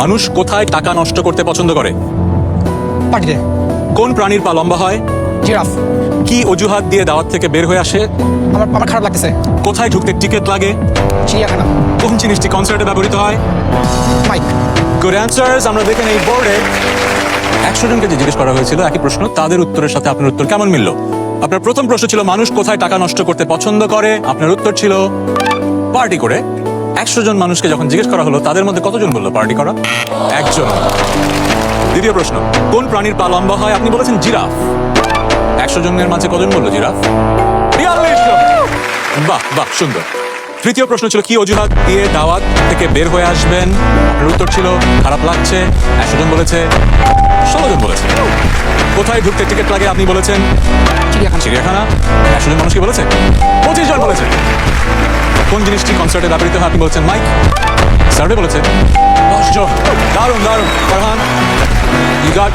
মানুষ কোথায় টাকা নষ্ট করতে পছন্দ করে? পার্টিতে। কোন প্রাণীর পা লম্বা হয়? জিরাফ। কি অজুহাত দিয়ে দাওয়াত থেকে বের হয়ে আসে? আমার আমার খারাপ লাগতেছে। কোথায় ঢুকতে টিকিট লাগে? চিড়িয়াখানা। কোন জিনিসটি কনসার্টে ব্যবহৃত হয়? মাইক। Good answers. আমরা দেখেন এই বোর্ডে 100 জনকে যে জিজ্ঞেস করা হয়েছিল একই প্রশ্ন, তাদের উত্তরের সাথে আপনার উত্তর কেমন মিলল? আপনার প্রথম প্রশ্ন ছিল মানুষ কোথায় টাকা নষ্ট করতে পছন্দ করে, আপনার উত্তর ছিল পার্টি করে। 100 জন মানুষকে যখন জিজ্ঞেস করা হলো তাদের মধ্যে কতজন বললো পার্টি করা? একজন। দ্বিতীয় প্রশ্ন, কোন প্রাণীর পা লম্বা হয়? আপনি বলেছেন জিরাফ। 100 জনের মাঝে কজন বললো জিরাফ? 42 জন। বাহ বাহ, সুন্দর। তৃতীয় প্রশ্ন ছিল কি অজুহাত দিয়ে দাওয়াত থেকে বের হয়ে আসবেন? আপনার উত্তর ছিল খারাপ লাগছে। 100 জন বলেছে, 16 জন বলেছে। কোথায় ঢুকতে টিকিট লাগে? আপনি বলেছেন চিড়িয়াখানা। চিড়িয়াখানা। 100 জন মানুষ কি বলেছে? 25 জন বলেছে। কোন জিনিসটি কনসার্টে ব্যবহৃত হয়? আপনি বলেছেন মাইক। সার্ভে বলেছে 10 জন। দারুণ দারুণ। Farhan, you got